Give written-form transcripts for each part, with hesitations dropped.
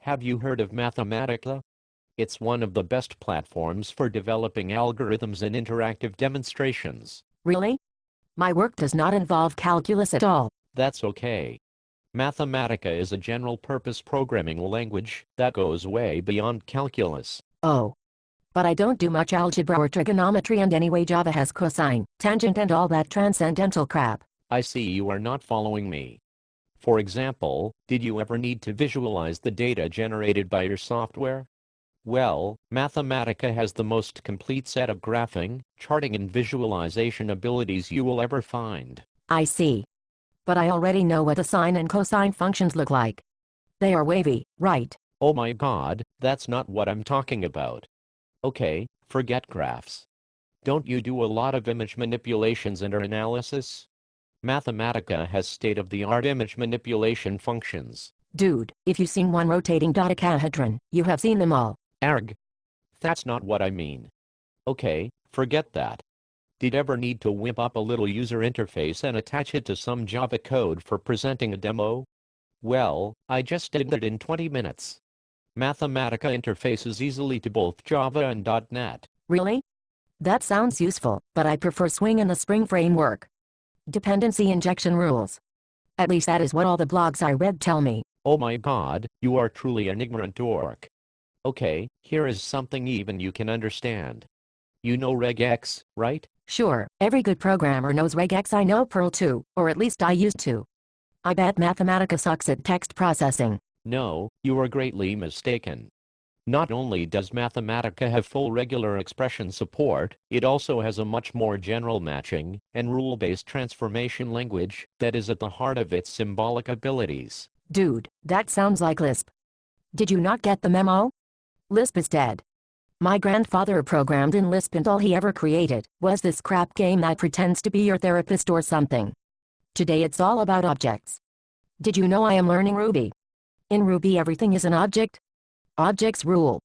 Have you heard of Mathematica? It's one of the best platforms for developing algorithms and interactive demonstrations. Really? My work does not involve calculus at all. That's okay. Mathematica is a general-purpose programming language that goes way beyond calculus. Oh. But I don't do much algebra or trigonometry, and anyway Java has cosine, tangent and all that transcendental crap. I see you are not following me. For example, did you ever need to visualize the data generated by your software? Well, Mathematica has the most complete set of graphing, charting and visualization abilities you will ever find. I see. But I already know what the sine and cosine functions look like. They are wavy, right? Oh my god, that's not what I'm talking about. Okay, forget graphs. Don't you do a lot of image manipulations and analysis? Mathematica has state-of-the-art image manipulation functions. Dude, if you've seen one rotating dodecahedron, you have seen them all. Arg. That's not what I mean. Okay, forget that. Did ever need to whip up a little user interface and attach it to some Java code for presenting a demo? Well, I just did it in 20 minutes. Mathematica interfaces easily to both Java and .NET. Really? That sounds useful, but I prefer Swing and the Spring framework. Dependency injection rules. At least that is what all the blogs I read tell me. Oh my god, you are truly an ignorant dork. Okay, here is something even you can understand. You know regex, right? Sure, every good programmer knows regex. I know Perl too, or at least I used to. I bet Mathematica sucks at text processing. No, you are greatly mistaken. Not only does Mathematica have full regular expression support, it also has a much more general matching and rule-based transformation language that is at the heart of its symbolic abilities. Dude, that sounds like Lisp. Did you not get the memo? Lisp is dead. My grandfather programmed in Lisp and all he ever created was this crap game that pretends to be your therapist or something. Today it's all about objects. Did you know I am learning Ruby? In Ruby everything is an object. Objects rule.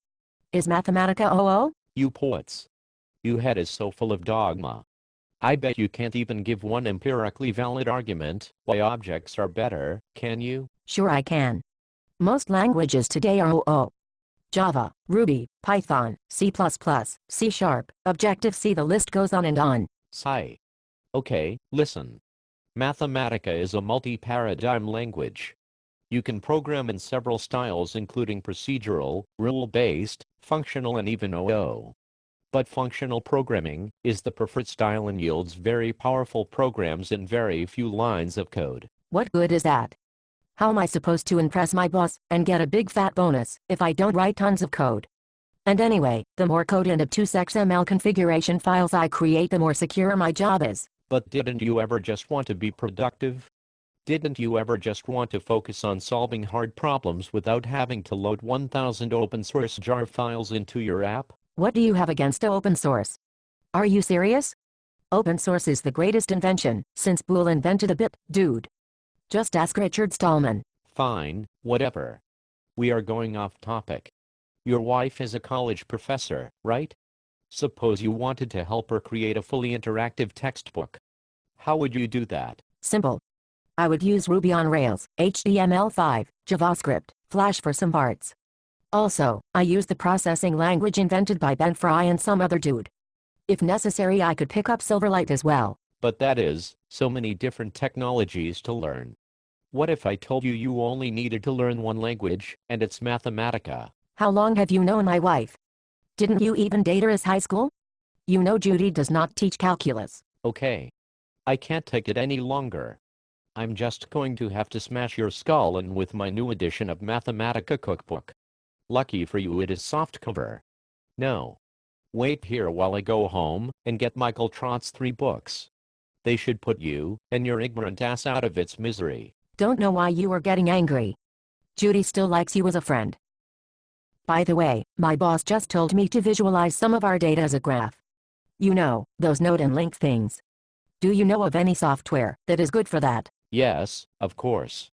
Is Mathematica OO? You poets. Your head is so full of dogma. I bet you can't even give one empirically valid argument why objects are better, can you? Sure I can. Most languages today are OO. Java, Ruby, Python, C++, C#, Objective-C, the list goes on and on. Sigh. Okay, listen. Mathematica is a multi-paradigm language. You can program in several styles including procedural, rule-based, functional and even OO. But functional programming is the preferred style and yields very powerful programs in very few lines of code. What good is that? How am I supposed to impress my boss and get a big fat bonus if I don't write tons of code? And anyway, the more code and obtuse XML configuration files I create, the more secure my job is. But didn't you ever just want to be productive? Didn't you ever just want to focus on solving hard problems without having to load 1,000 open source jar files into your app? What do you have against open source? Are you serious? Open source is the greatest invention since Boole invented a bit, dude. Just ask Richard Stallman. Fine, whatever. We are going off topic. Your wife is a college professor, right? Suppose you wanted to help her create a fully interactive textbook. How would you do that? Simple. I would use Ruby on Rails, HTML5, JavaScript, Flash for some parts. Also, I use the processing language invented by Ben Fry and some other dude. If necessary, I could pick up Silverlight as well. But that is, so many different technologies to learn. What if I told you you only needed to learn one language, and it's Mathematica? How long have you known my wife? Didn't you even date her as high school? You know Judy does not teach calculus. Okay. I can't take it any longer. I'm just going to have to smash your skull in with my new edition of Mathematica cookbook. Lucky for you it is softcover. No. Wait here while I go home and get Michael Trott's 3 books. They should put you and your ignorant ass out of its misery. Don't know why you are getting angry. Judy still likes you as a friend. By the way, my boss just told me to visualize some of our data as a graph. You know, those node and link things. Do you know of any software that is good for that? Yes, of course.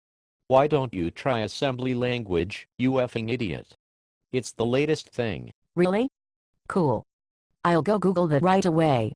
Why don't you try assembly language, you effing idiot? It's the latest thing. Really? Cool. I'll go Google that right away.